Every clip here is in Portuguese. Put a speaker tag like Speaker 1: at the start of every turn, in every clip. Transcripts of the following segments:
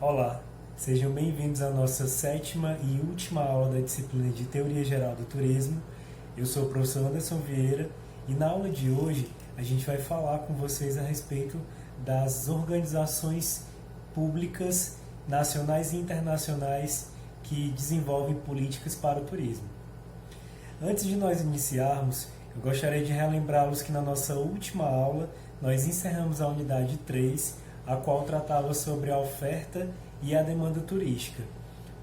Speaker 1: Olá, sejam bem-vindos à nossa sétima e última aula da disciplina de Teoria Geral do Turismo. Eu sou o professor Anderson Vieira e na aula de hoje a gente vai falar com vocês a respeito das organizações públicas nacionais e internacionais que desenvolvem políticas para o turismo. Antes de nós iniciarmos, eu gostaria de relembrá-los que na nossa última aula nós encerramos a unidade 3, a qual tratava sobre a oferta e a demanda turística.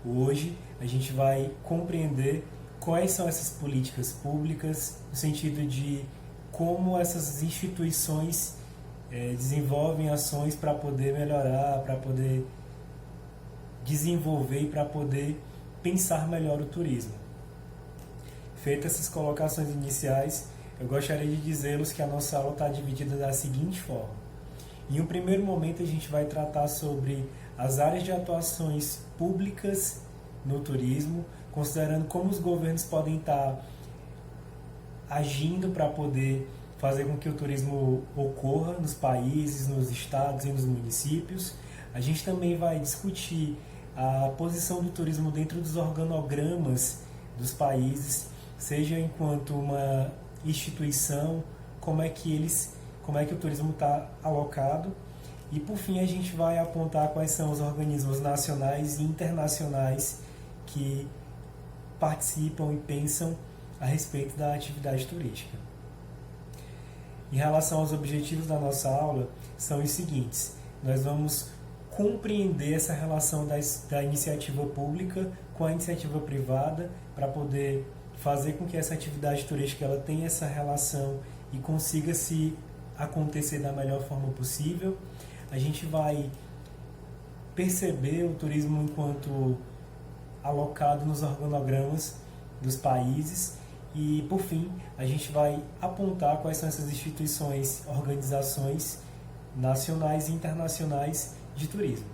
Speaker 1: Hoje a gente vai compreender quais são essas políticas públicas, no sentido de como essas instituições desenvolvem ações para poder melhorar, para poder desenvolver e para poder pensar melhor o turismo. Feitas essas colocações iniciais, eu gostaria de dizê-los que a nossa aula está dividida da seguinte forma. Em um primeiro momento, a gente vai tratar sobre as áreas de atuações públicas no turismo, considerando como os governos podem estar agindo para poder fazer com que o turismo ocorra nos países, nos estados e nos municípios. A gente também vai discutir a posição do turismo dentro dos organogramas dos países, seja enquanto uma instituição, como é que o turismo está alocado. E por fim a gente vai apontar quais são os organismos nacionais e internacionais que participam e pensam a respeito da atividade turística. Em relação aos objetivos da nossa aula, são os seguintes. Nós vamos compreender essa relação da iniciativa pública com a iniciativa privada para poder fazer com que essa atividade turística ela tenha essa relação e consiga se acontecer da melhor forma possível. A gente vai perceber o turismo enquanto alocado nos organogramas dos países e, por fim, a gente vai apontar quais são essas instituições, organizações nacionais e internacionais de turismo.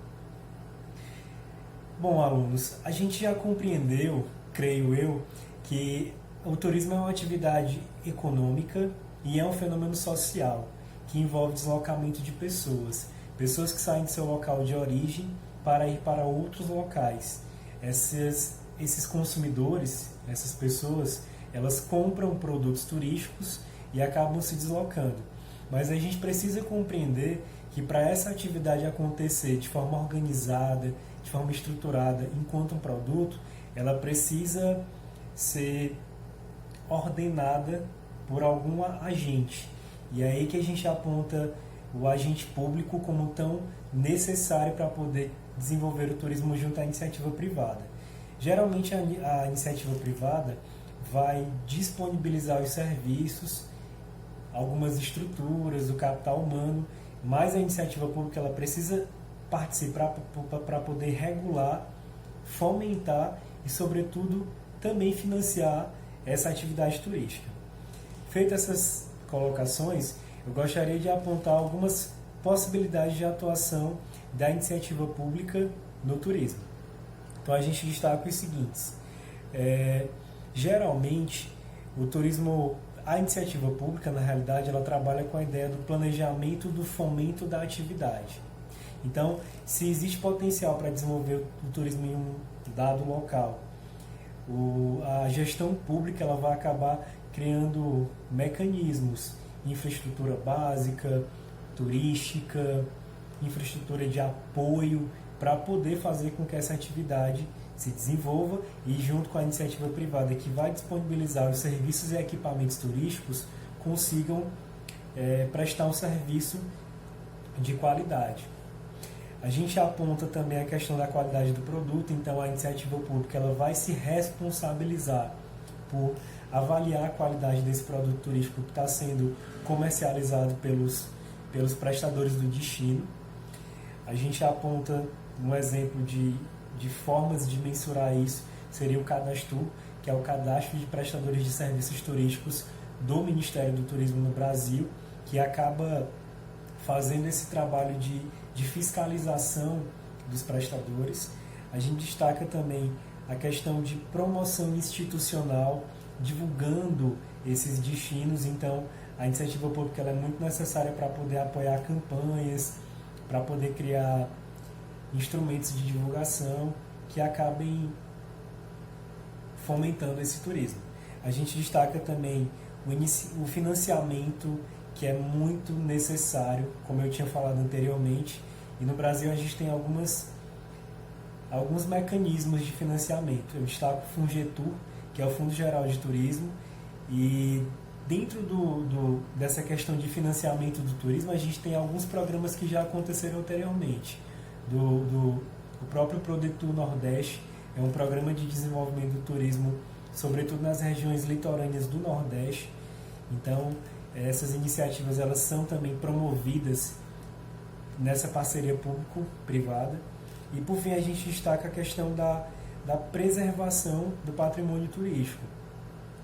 Speaker 1: Bom, alunos, a gente já compreendeu, creio eu, que o turismo é uma atividade econômica e é um fenômeno social que envolve deslocamento de pessoas que saem do seu local de origem para ir para outros locais. Esses consumidores, essas pessoas, elas compram produtos turísticos e acabam se deslocando. Mas a gente precisa compreender que para essa atividade acontecer de forma organizada, de forma estruturada, enquanto um produto, ela precisa ser ordenada por algum agente. E é aí que a gente aponta o agente público como tão necessário para poder desenvolver o turismo junto à iniciativa privada. Geralmente a iniciativa privada vai disponibilizar os serviços, algumas estruturas, o capital humano, mas a iniciativa pública ela precisa participar para poder regular, fomentar e, sobretudo, também financiar essa atividade turística. Feitas essas colocações, eu gostaria de apontar algumas possibilidades de atuação da iniciativa pública no turismo. Então a gente destaca os seguintes. Geralmente, o turismo, a iniciativa pública, na realidade, ela trabalha com a ideia do planejamento do fomento da atividade. Então, se existe potencial para desenvolver o turismo em um dado local, a gestão pública ela vai acabar criando mecanismos, infraestrutura básica, turística, infraestrutura de apoio para poder fazer com que essa atividade se desenvolva e, junto com a iniciativa privada que vai disponibilizar os serviços e equipamentos turísticos, consigam prestar um serviço de qualidade. A gente aponta também a questão da qualidade do produto, então a iniciativa pública ela vai se responsabilizar por avaliar a qualidade desse produto turístico que está sendo comercializado pelos prestadores do destino. A gente aponta um exemplo de formas de mensurar isso, seria o Cadastro, que é o Cadastro de Prestadores de Serviços Turísticos do Ministério do Turismo no Brasil, que acaba fazendo esse trabalho de fiscalização dos prestadores. A gente destaca também a questão de promoção institucional, divulgando esses destinos. Então, a iniciativa pública ela é muito necessária para poder apoiar campanhas, para poder criar instrumentos de divulgação que acabem fomentando esse turismo. A gente destaca também o financiamento, que é muito necessário, como eu tinha falado anteriormente, e no Brasil a gente tem alguns mecanismos de financiamento. Eu destaco o Fungetur, que é o Fundo Geral de Turismo, e dentro dessa questão de financiamento do turismo, a gente tem alguns programas que já aconteceram anteriormente. O próprio Prodetur Nordeste é um programa de desenvolvimento do turismo, sobretudo nas regiões litorâneas do Nordeste. Então, essas iniciativas elas são também promovidas nessa parceria público-privada. E, por fim, a gente destaca a questão da preservação do patrimônio turístico.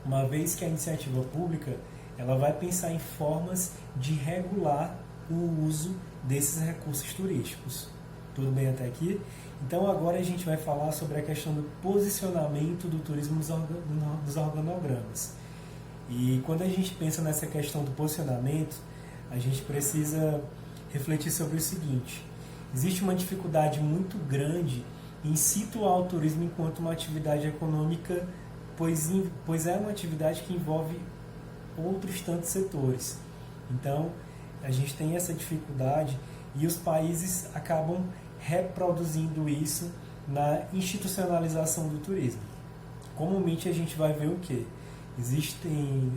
Speaker 1: Uma vez que a iniciativa pública ela vai pensar em formas de regular o uso desses recursos turísticos. Tudo bem até aqui? Então agora a gente vai falar sobre a questão do posicionamento do turismo nos organogramas. E quando a gente pensa nessa questão do posicionamento, a gente precisa refletir sobre o seguinte: existe uma dificuldade muito grande em situar o turismo enquanto uma atividade econômica, pois é uma atividade que envolve outros tantos setores. Então, a gente tem essa dificuldade e os países acabam reproduzindo isso na institucionalização do turismo. Comumente a gente vai ver o quê?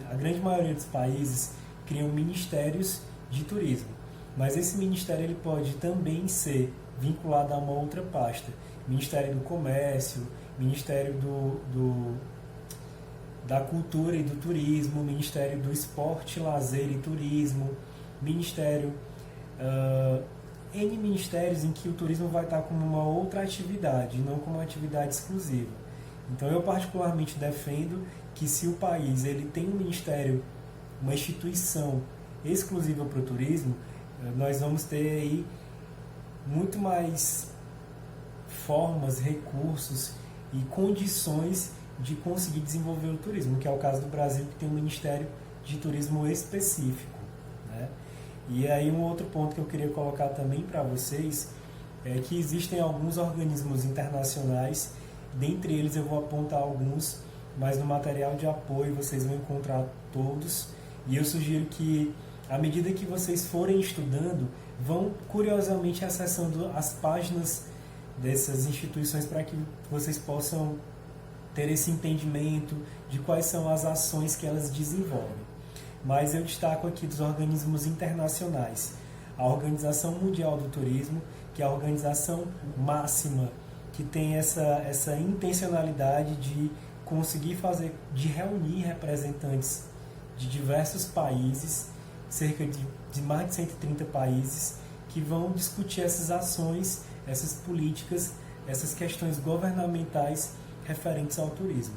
Speaker 1: A grande maioria dos países criam ministérios de turismo, mas esse ministério ele pode também ser vinculado a uma outra pasta. Ministério do Comércio, Ministério da Cultura e do Turismo, Ministério do Esporte, Lazer e Turismo, Ministério... N ministérios em que o turismo vai estar como uma outra atividade, não como uma atividade exclusiva. Então eu particularmente defendo que se o país ele tem um ministério, uma instituição exclusiva para o turismo, nós vamos ter aí muito mais formas, recursos e condições de conseguir desenvolver o turismo, que é o caso do Brasil, que tem um Ministério de Turismo específico, né? E aí um outro ponto que eu queria colocar também para vocês é que existem alguns organismos internacionais, dentre eles eu vou apontar alguns, mas no material de apoio vocês vão encontrar todos, e eu sugiro que, à medida que vocês forem estudando, vão curiosamente acessando as páginas dessas instituições para que vocês possam ter esse entendimento de quais são as ações que elas desenvolvem. Mas eu destaco aqui dos organismos internacionais. A Organização Mundial do Turismo, que é a organização máxima, que tem essa intencionalidade de conseguir de reunir representantes de diversos países, cerca de mais de 130 países, que vão discutir essas ações, essas políticas, essas questões governamentais referentes ao turismo.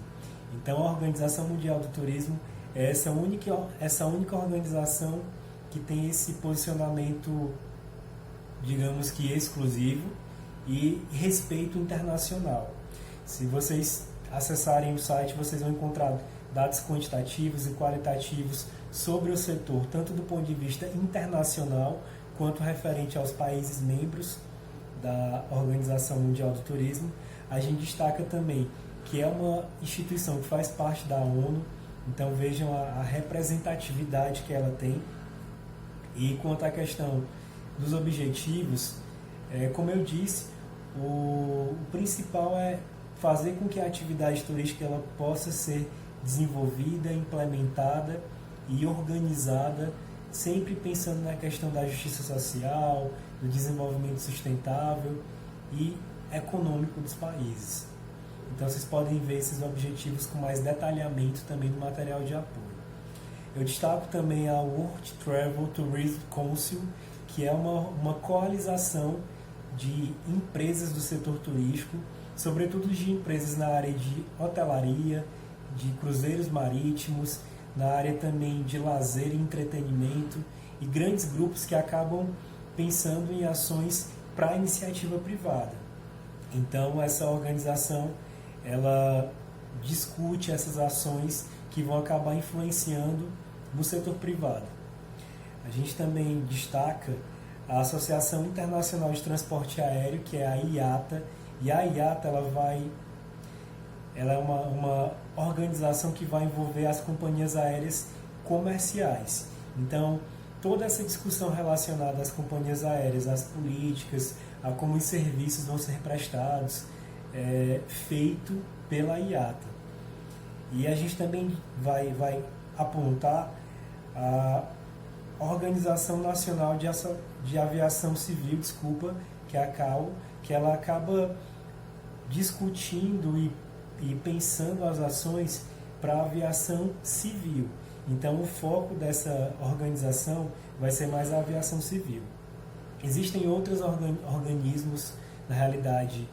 Speaker 1: Então, a Organização Mundial do Turismo é essa única organização que tem esse posicionamento, digamos que exclusivo, e respeito internacional. Se vocês acessarem o site, vocês vão encontrar dados quantitativos e qualitativos sobre o setor, tanto do ponto de vista internacional, quanto referente aos países membros da Organização Mundial do Turismo. A gente destaca também que é uma instituição que faz parte da ONU, então vejam a representatividade que ela tem. E quanto à questão dos objetivos, como eu disse, o principal é fazer com que a atividade turística ela possa ser desenvolvida, implementada e organizada, sempre pensando na questão da justiça social, do desenvolvimento sustentável e econômico dos países. Então vocês podem ver esses objetivos com mais detalhamento também no material de apoio. Eu destaco também a World Travel Tourism Council, que é uma coalização de empresas do setor turístico, sobretudo de empresas na área de hotelaria, de cruzeiros marítimos, na área também de lazer e entretenimento, e grandes grupos que acabam pensando em ações para a iniciativa privada. Então essa organização ela discute essas ações que vão acabar influenciando no setor privado. A gente também destaca a Associação Internacional de Transporte Aéreo, que é a IATA, e a IATA ela é uma organização que vai envolver as companhias aéreas comerciais. Então, toda essa discussão relacionada às companhias aéreas, às políticas, a como os serviços vão ser prestados, é feito pela IATA. E a gente também vai apontar a Organização Nacional de Aviação Civil, que é a CAO, que ela acaba discutindo e pensando as ações para a aviação civil. Então, o foco dessa organização vai ser mais a aviação civil. Existem outros organismos, na realidade,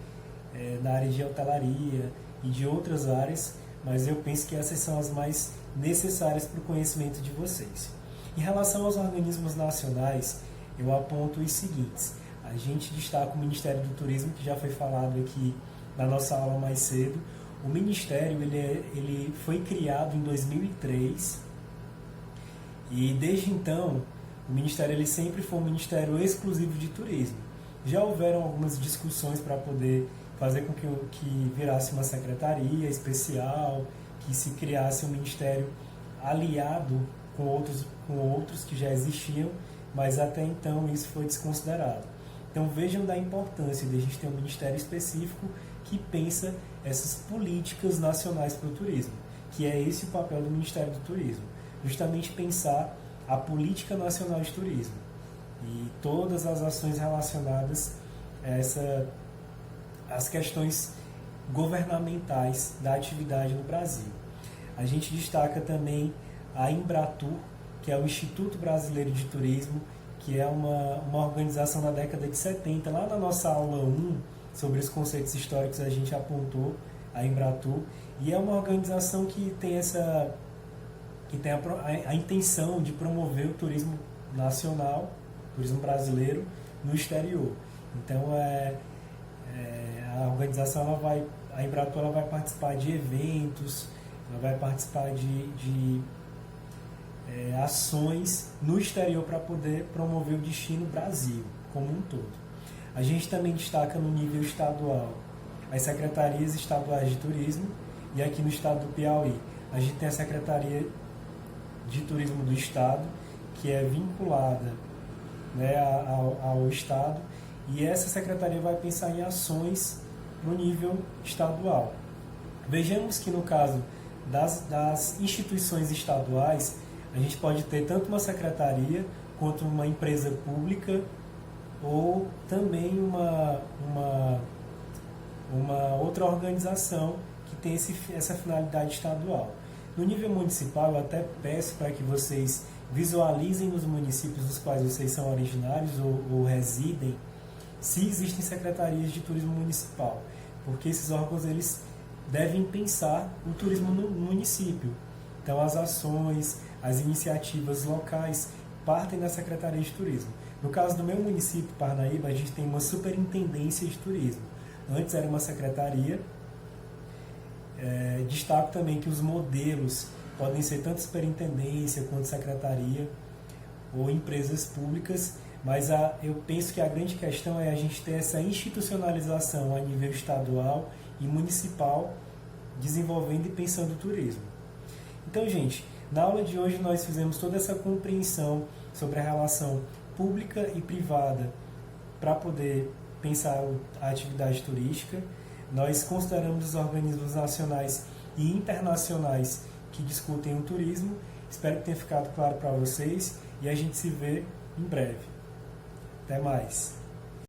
Speaker 1: na área de hotelaria e de outras áreas, mas eu penso que essas são as mais necessárias para o conhecimento de vocês. Em relação aos organismos nacionais, eu aponto os seguintes. A gente destaca o Ministério do Turismo, que já foi falado aqui na nossa aula mais cedo. O Ministério ele foi criado em 2003 e desde então o Ministério ele sempre foi um Ministério exclusivo de turismo. Já houveram algumas discussões para poder fazer com que virasse uma secretaria especial, que se criasse um Ministério aliado com outros que já existiam, mas até então isso foi desconsiderado. Então vejam da importância de a gente ter um ministério específico que pensa essas políticas nacionais para o turismo, que é esse o papel do Ministério do Turismo, justamente pensar a política nacional de turismo e todas as ações relacionadas a as questões governamentais da atividade no Brasil. A gente destaca também a Embratur, que é o Instituto Brasileiro de Turismo, que é uma organização da década de 70. Lá na nossa aula 1, sobre os conceitos históricos, a gente apontou a Embratur, e é uma organização que tem a intenção de promover o turismo nacional, o turismo brasileiro, no exterior. Então, a organização, a Embratur vai participar de eventos, ela vai participar de ações no exterior para poder promover o destino Brasil como um todo. A gente também destaca no nível estadual as secretarias estaduais de turismo, e aqui no estado do Piauí a gente tem a Secretaria de Turismo do Estado, que é vinculada, né, ao Estado, e essa secretaria vai pensar em ações no nível estadual. Vejamos que no caso das instituições estaduais, a gente pode ter tanto uma secretaria quanto uma empresa pública ou também uma outra organização que tem essa finalidade estadual. No nível municipal, eu até peço para que vocês visualizem nos municípios dos quais vocês são originários ou residem, se existem secretarias de turismo municipal, porque esses órgãos eles devem pensar o turismo no município. Então, as ações, as iniciativas locais partem da Secretaria de Turismo. No caso do meu município, Parnaíba, a gente tem uma superintendência de turismo. Antes era uma secretaria. Destaco também que os modelos podem ser tanto superintendência quanto secretaria ou empresas públicas, mas eu penso que a grande questão é a gente ter essa institucionalização a nível estadual e municipal, desenvolvendo e pensando o turismo. Então, gente, na aula de hoje nós fizemos toda essa compreensão sobre a relação pública e privada para poder pensar a atividade turística. Nós consideramos os organismos nacionais e internacionais que discutem o turismo. Espero que tenha ficado claro para vocês e a gente se vê em breve. Até mais!